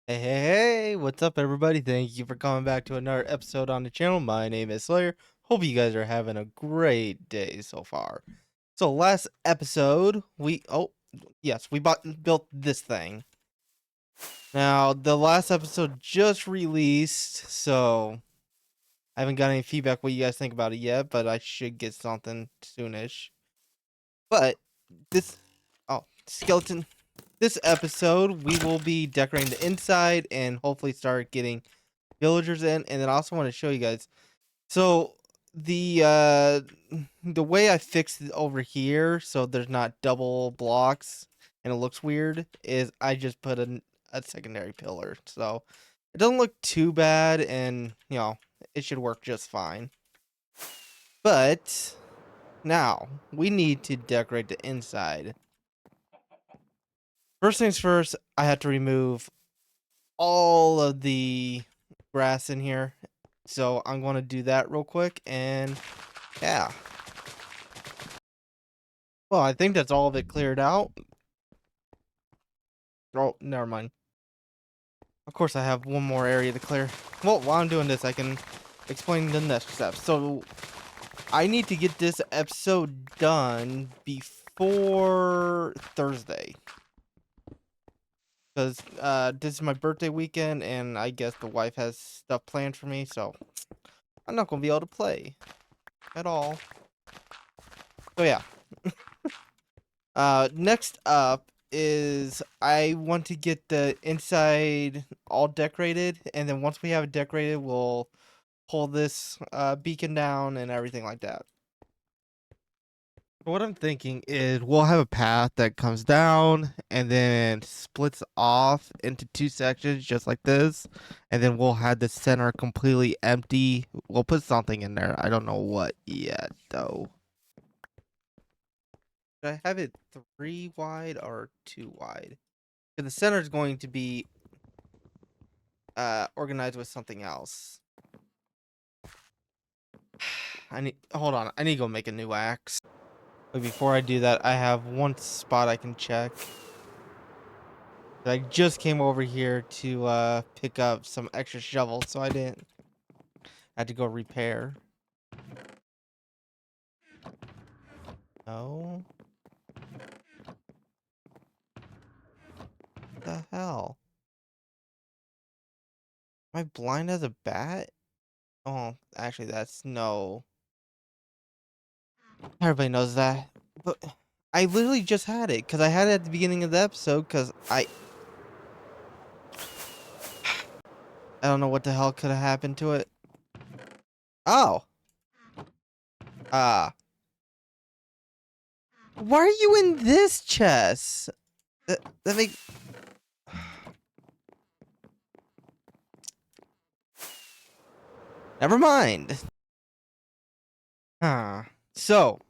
Hey, what's up, everybody? Thank you for coming back to another episode on the channel. My name is Slayer. Hope you guys are having a great day so far. So, last episode, we built this thing. Now, the last episode just released, so I haven't got any feedback what you guys think about it yet, but I should get something soonish. But this, skeleton. This episode, we will be decorating the inside and hopefully start getting villagers in, and then I also want to show you guys. So the way I fixed it over here so there's not double blocks and it looks weird is I just put a secondary pillar. So it doesn't look too bad, and it should work just fine. But now we need to decorate the inside. First things first, I have to remove all of the grass in here. So I'm going to do that real quick, and yeah. Well, I think that's all of it cleared out. Oh, never mind. Of course, I have one more area to clear. Well, while I'm doing this, I can explain the next steps. So I need to get this episode done before Thursday. Because this is my birthday weekend, and I guess the wife has stuff planned for me, so I'm not going to be able to play at all. So yeah. Next up is I want to get the inside all decorated, and then once we have it decorated, we'll pull this beacon down and everything like that. What I'm thinking is we'll have a path that comes down and then splits off into two sections just like this, and then we'll have the center completely empty. We'll put something in there. I don't know what yet though. Should I have it 3 wide or 2 wide? The center is going to be organized with something else. Hold on, I need to go make a new axe. But before I do that, I have one spot I can check. I just came over here to pick up some extra shovels, so I didn't have to go repair. No. What the hell? Am I blind as a bat? Oh, actually that's no. Everybody knows that. But I literally just had it because I had it at the beginning of the episode because I don't know what the hell could have happened to it. Oh. Ah. Why are you in this chest? That make Never mind. Huh. So,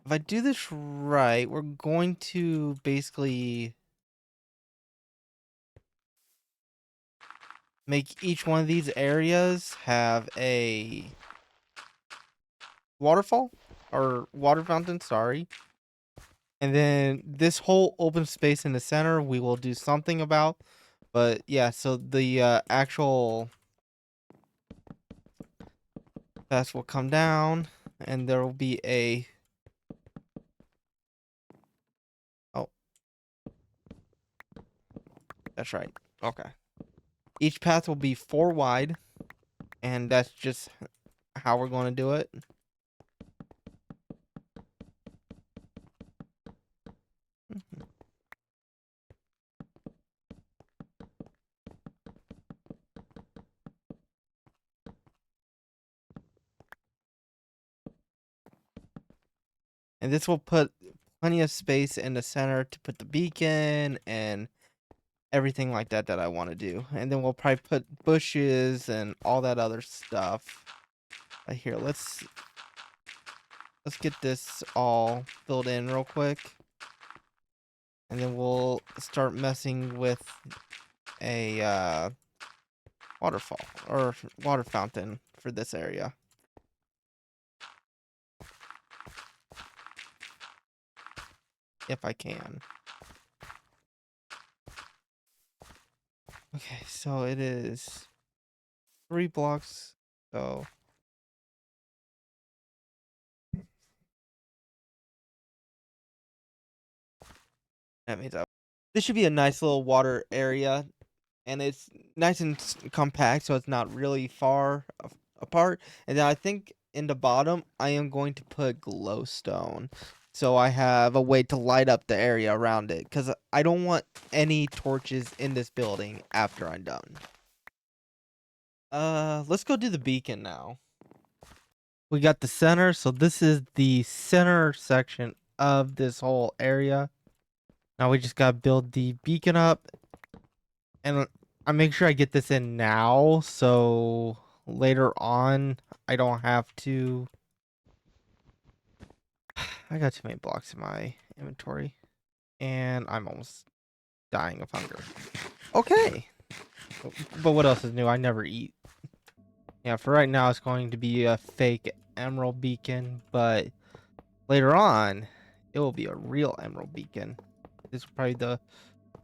if I do this right, we're going to basically make each one of these areas have a waterfall or water fountain, sorry. And then this whole open space in the center we will do something about. But yeah, so the actual path will come down and there will be a oh, that's right. Okay. Each path will be 4 wide, and that's just how we're going to do it. And this will put plenty of space in the center to put the beacon and everything like that that I want to do. And then we'll probably put bushes and all that other stuff. Here, let's get this all filled in real quick. And then we'll start messing with a waterfall or water fountain for this area. If I can. Okay, so it is 3 blocks. So that means this should be a nice little water area, and it's nice and compact, so it's not really far apart. And then I think in the bottom, I am going to put glowstone, so I have a way to light up the area around it, because I don't want any torches in this building after I'm done. Let's go do the beacon now. We got the center, so this is the center section of this whole area. Now we just gotta build the beacon up, and I make sure I get this in now, so later on I don't have to. I got too many blocks in my inventory, and I'm almost dying of hunger. Okay, but what else is new? I never eat. Yeah, for right now it's going to be a fake emerald beacon, but later on it will be a real emerald beacon. This is probably the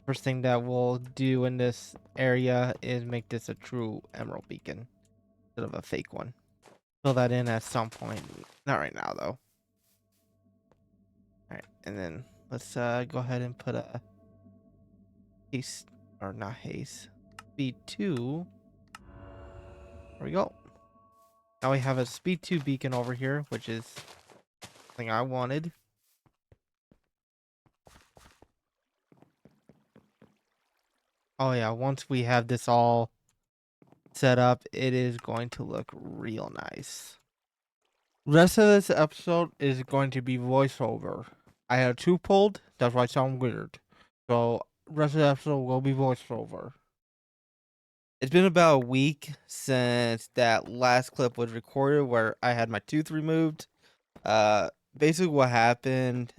first thing that we'll do in this area is make this a true emerald beacon instead of a fake one. Fill that in at some point. Not right now though. Alright, and then let's go ahead and put a haste, or not haste, speed 2. There we go. Now we have a speed 2 beacon over here, which is something I wanted. Oh yeah, once we have this all set up, it is going to look real nice. Rest of this episode is going to be voiceover. I had 2 pulled, that's why I sound weird. So rest of the episode will be voiceover. It's been about a week since that last clip was recorded where I had my tooth removed. Basically what happened,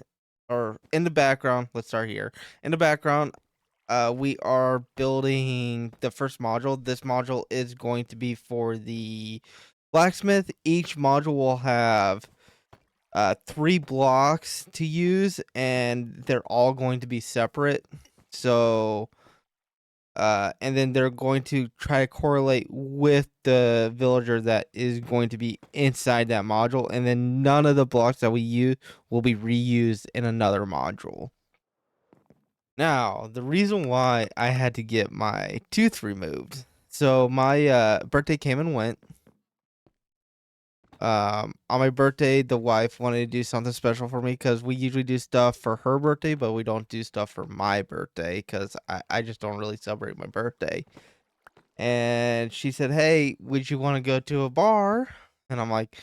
or in the background, let's start here. In the background, we are building the first module. This module is going to be for the blacksmith. Each module will have 3 blocks to use, and they're all going to be separate. So and then they're going to try to correlate with the villager that is going to be inside that module, and then none of the blocks that we use will be reused in another module. Now, the reason why I had to get my tooth removed. So my birthday came and went. On my birthday, the wife wanted to do something special for me because we usually do stuff for her birthday, but we don't do stuff for my birthday because I just don't really celebrate my birthday. And she said, "Hey, would you want to go to a bar?" And I'm like,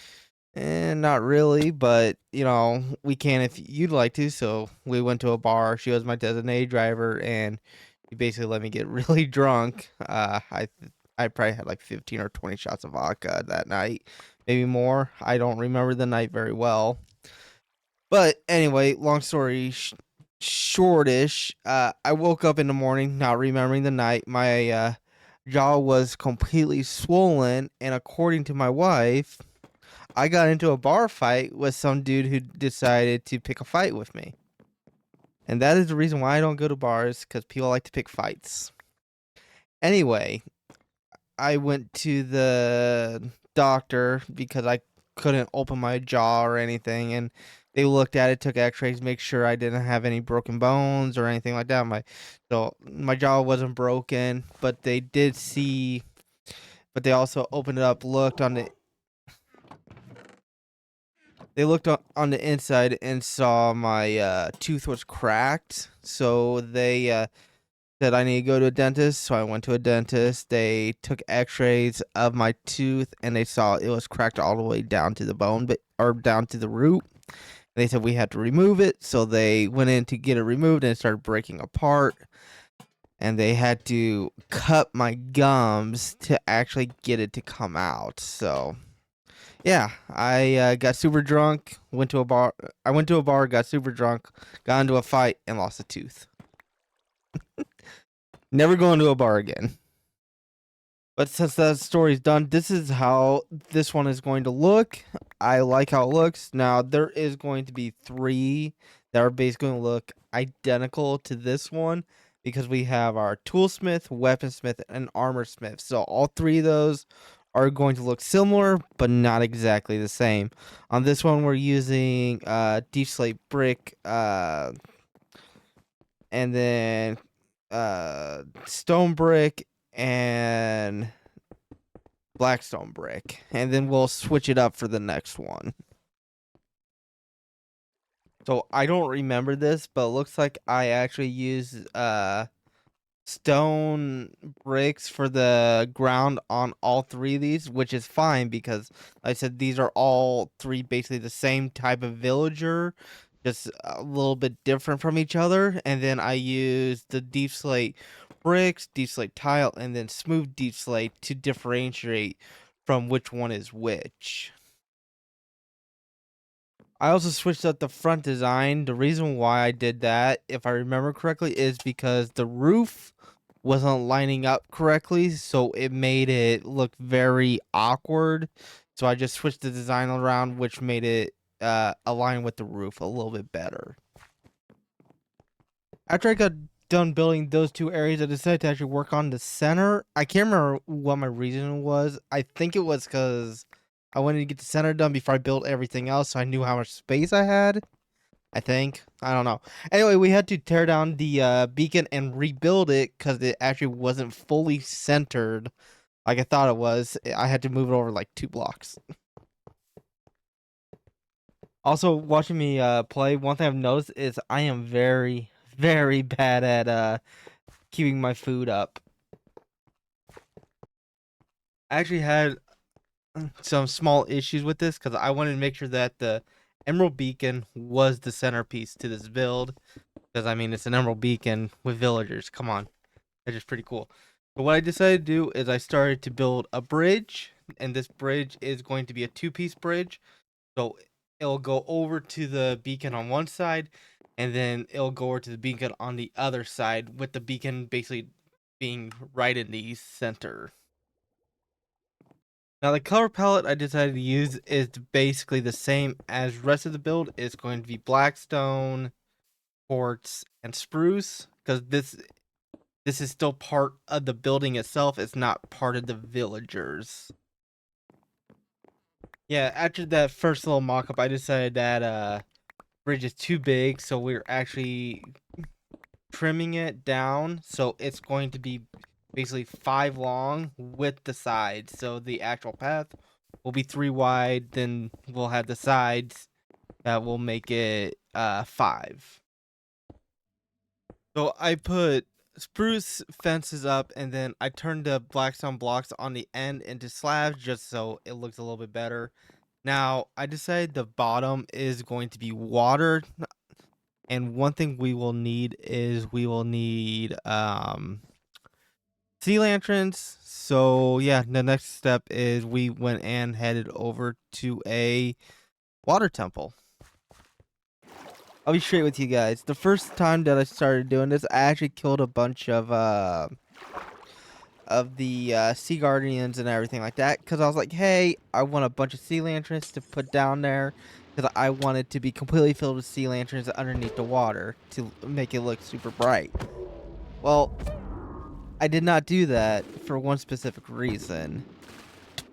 not really, but we can if you'd like to. So we went to a bar. She was my designated driver, and he basically let me get really drunk. I probably had like 15 or 20 shots of vodka that night, maybe more. I don't remember the night very well. But anyway, long story shortish, I woke up in the morning not remembering the night. My jaw was completely swollen, and according to my wife, I got into a bar fight with some dude who decided to pick a fight with me. And that is the reason why I don't go to bars, because people like to pick fights. Anyway, I went to the doctor because I couldn't open my jaw or anything, and they looked at it, took x-rays, make sure I didn't have any broken bones or anything like that. My jaw wasn't broken, but they did see, but they also opened it up, looked on the on the inside and saw my tooth was cracked. So they said I need to go to a dentist. So I went to a dentist. They took x-rays of my tooth, and they saw it was cracked all the way down to the bone, or down to the root. They said we had to remove it. So they went in to get it removed, and it started breaking apart. And they had to cut my gums to actually get it to come out. So yeah, I got super drunk, went to a bar. I went to a bar, got super drunk, got into a fight, and lost a tooth. Never going to a bar again. But since that story's done, this is how this one is going to look. I like how it looks. Now, there is going to be 3 that are basically going to look identical to this one. because we have our toolsmith, weaponsmith, and armorsmith. So all three of those are going to look similar, but not exactly the same. On this one, we're using deep slate brick, and then stone brick and blackstone brick, and then we'll switch it up for the next one. So I don't remember this, but it looks like I actually use stone bricks for the ground on all three of these, which is fine because like I said these are all three basically the same type of villager, just a little bit different from each other. And then I use the deep slate bricks, deep slate tile, and then smooth deep slate to differentiate from which one is which. I also switched up the front design. The reason why I did that, if I remember correctly, is because the roof wasn't lining up correctly, so it made it look very awkward. So I just switched the design around, which made it align with the roof a little bit better. After I got done building those two areas, I decided to actually work on the center. I can't remember what my reason was. I think it was because I wanted to get the center done before I built everything else, so I knew how much space I had. I think. I don't know. Anyway, we had to tear down the beacon and rebuild it because it actually wasn't fully centered like I thought it was. I had to move it over like 2 blocks. Also, watching me play, one thing I've noticed is I am very, very bad at keeping my food up. I actually had some small issues with this because I wanted to make sure that the Emerald Beacon was the centerpiece to this build. Because, I mean, it's an Emerald Beacon with villagers. Come on. That's just pretty cool. So what I decided to do is I started to build a bridge. And this bridge is going to be a 2-piece bridge. So it'll go over to the beacon on one side. And then it'll go over to the beacon on the other side. With the beacon basically being right in the center. Now the color palette I decided to use is basically the same as rest of the build. It's going to be blackstone, quartz, and spruce, because this is still part of the building itself. It's not part of the villagers. Yeah, after that first little mock-up, I decided that bridge is too big, so we're actually trimming it down, so it's going to be basically 5 long with the sides. So the actual path will be 3 wide, then we'll have the sides that will make it 5. So I put spruce fences up, and then I turned the blackstone blocks on the end into slabs just so it looks a little bit better. Now I decided the bottom is going to be water, and one thing we will need is sea lanterns. So yeah, the next step is we went and headed over to a water temple. I'll be straight with you guys. The first time that I started doing this, I actually killed a bunch of the sea guardians and everything like that, because I was like, hey, I want a bunch of sea lanterns to put down there, because I want it to be completely filled with sea lanterns underneath the water to make it look super bright. Well, I did not do that for one specific reason.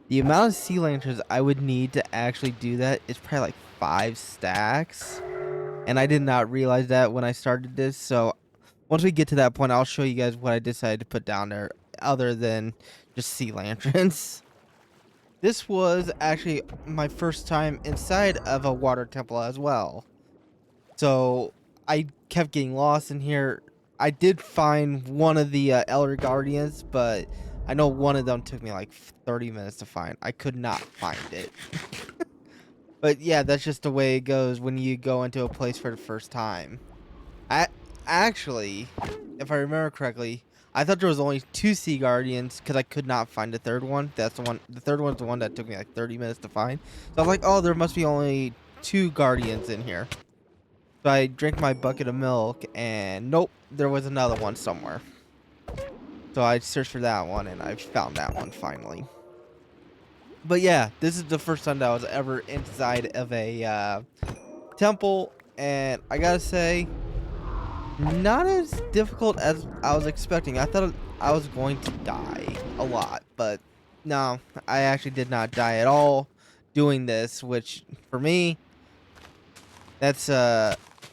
The amount of sea lanterns I would need to actually do that is probably like 5 stacks. And I did not realize that when I started this. So once we get to that point, I'll show you guys what I decided to put down there other than just sea lanterns. This was actually my first time inside of a water temple as well. So I kept getting lost in here. I did find one of the Elder Guardians, but I know one of them took me like 30 minutes to find. I could not find it. But yeah, that's just the way it goes when you go into a place for the first time. Actually, if I remember correctly, I thought there was only 2 Sea Guardians because I could not find the third one. That's the one. The third one's the one that took me like 30 minutes to find. So I was like, oh, there must be only 2 Guardians in here. So I drank my bucket of milk, and nope, there was another one somewhere. So I searched for that one, and I found that one finally. But yeah, this is the first time that I was ever inside of a temple, and I gotta say, Not as difficult as I was expecting. I thought I was going to die a lot, but no, I actually did not die at all doing this, which for me, that's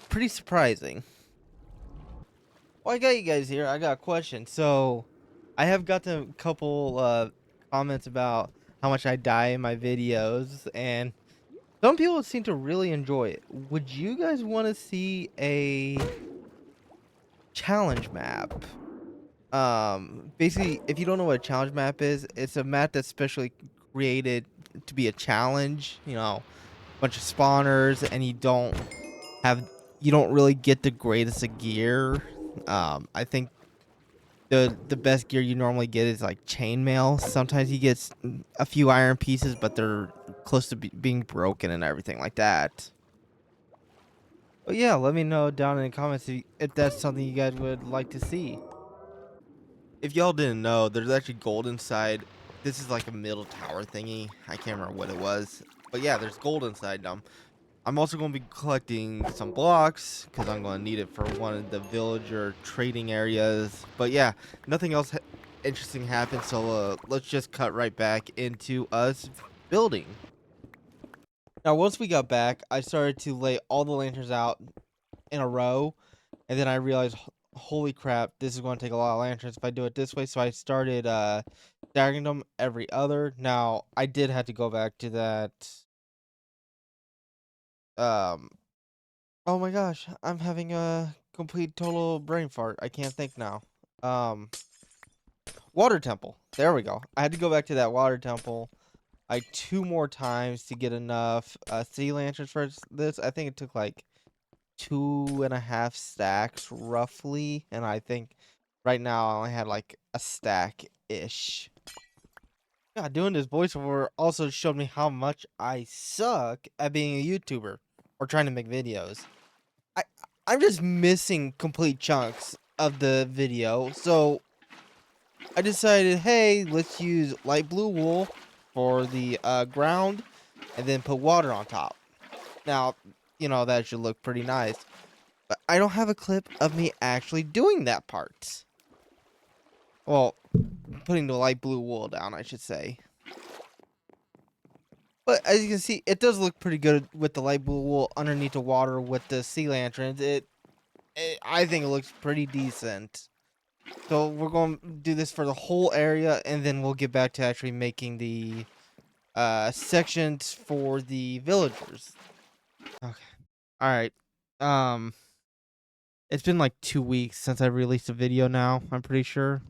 pretty surprising. Well, I got you guys here. I got a question. So, I have got a couple comments about how much I die in my videos, and some people seem to really enjoy it. Would you guys want to see a challenge map? Basically, if you don't know what a challenge map is, it's a map that's specially created to be a challenge. Bunch of spawners, and have you don't really get the greatest of gear. I think the best gear you normally get is like chainmail. Sometimes you get a few iron pieces, but they're close to being broken and everything like that. But yeah, let me know down in the comments if that's something you guys would like to see. If y'all didn't know, there's actually gold inside. This is like a middle tower thingy. I can't remember what it was. But yeah, there's gold inside them. I'm also going to be collecting some blocks because I'm going to need it for one of the villager trading areas. But yeah, nothing else interesting happened. So let's just cut right back into us building. Now, once we got back, I started to lay all the lanterns out in a row. And then I realized, holy crap, this is going to take a lot of lanterns if I do it this way. So I started staggering them every other. Now, I did have to go back to that. Um, oh my gosh, I'm having a complete total brain fart. I can't think now. Um, Water temple. There we go. I had to go back to that water temple like 2 more times to get enough sea lanterns for this. I think it took like 2.5 stacks roughly, and I think right now I only had like a stack ish. God, doing this voiceover also showed me how much I suck at being a YouTuber or trying to make videos. I I'm just missing complete chunks of the video, so I decided, hey, let's use light blue wool for the ground, and then put water on top. Now, that should look pretty nice. But I don't have a clip of me actually doing that part. Well, putting the light blue wool down, I should say. But as you can see, it does look pretty good with the light blue wool underneath the water with the sea lanterns. I think it looks pretty decent. So we're going to do this for the whole area, and then we'll get back to actually making the sections for the villagers. Okay. All right. Um, it's been like 2 weeks since I released a video now, I'm pretty sure.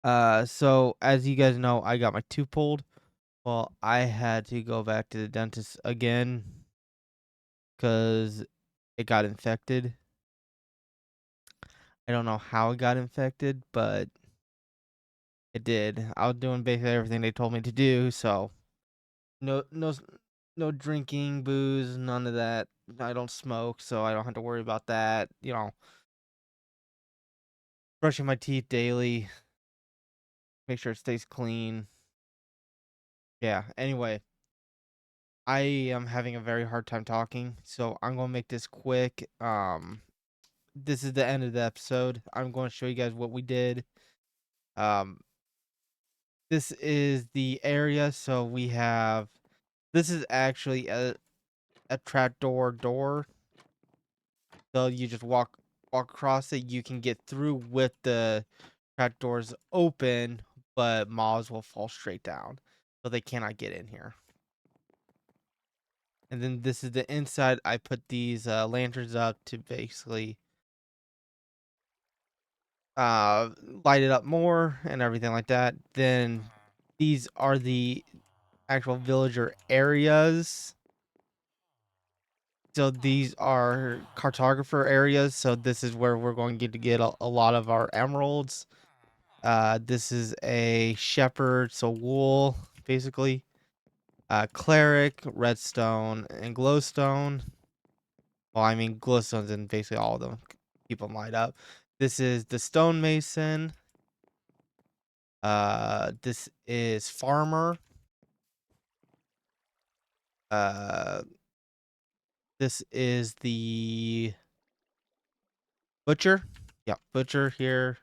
So as you guys know, I got my tooth pulled. Well, I had to go back to the dentist again because it got infected. I don't know how it got infected, but it did. I was doing basically everything they told me to do, so no drinking, booze, none of that. I don't smoke, so I don't have to worry about that. Brushing my teeth daily, make sure it stays clean. Yeah, anyway, I am having a very hard time talking, so I'm going to make this quick. This is the end of the episode. I'm going to show you guys what we did. Um, this is the area, so this is actually a trapdoor door. So you just walk across it. You can get through with the trapdoors open, but mobs will fall straight down, so they cannot get in here. And then this is the inside. I put these lanterns up to basically light it up more and everything like that. Then these are the actual villager areas. So these are cartographer areas. So this is where we're going to get a lot of our emeralds. This is a shepherd, so wool, basically. Cleric, redstone, and glowstone. Well, I mean glowstones in basically all of them. Keep them light up. This is the stonemason. This is farmer. Uh, this is the Butcher. Yeah, Butcher here.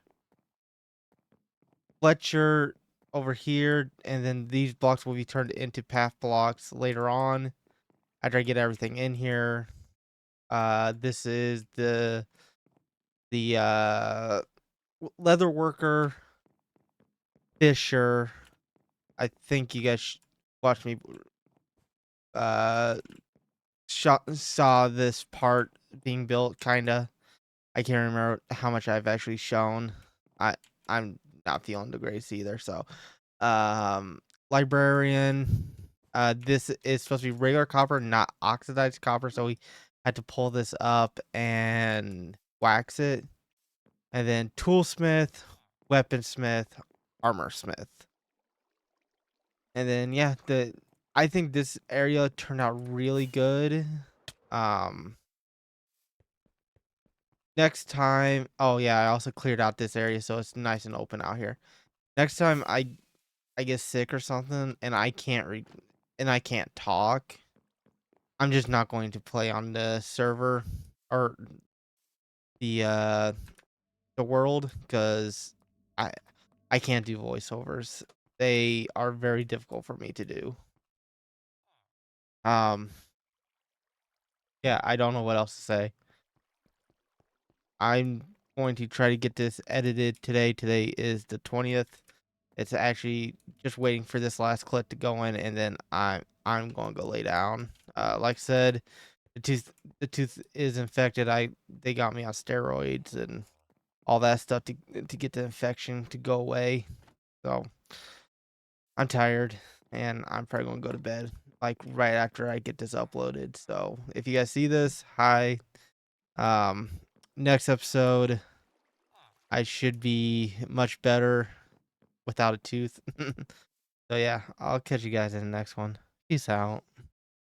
Fletcher over here, and then these blocks will be turned into path blocks later on after I get everything in here. This is the leather worker Fisher. I think you guys watched me uh saw this part being built kinda. I can't remember how much I've actually shown. I I'm not feeling the greatest either, so um librarian. This is supposed to be regular copper, not oxidized copper, so we had to pull this up and wax it. And then toolsmith, weaponsmith, armorsmith. And then yeah, I think this area turned out really good. Um Next time, oh yeah, I also cleared out this area so it's nice and open out here. Next time I get sick or something and I can't talk, I'm just not going to play on the server or the uh the world because I I can't do voiceovers. They are very difficult for me to do. Um yeah, I don't know what else to say. I'm going to try to get this edited today. Today is the 20th. It's actually just waiting for this last clip to go in, and then I'm going to go lay down. Like I said, the tooth is infected. They got me on steroids and all that stuff to get the infection to go away. So I'm tired, and I'm probably gonna go to bed like right after I get this uploaded. So if you guys see this, hi. Um, Next episode, I should be much better without a tooth. So yeah, I'll catch you guys in the next one. Peace out.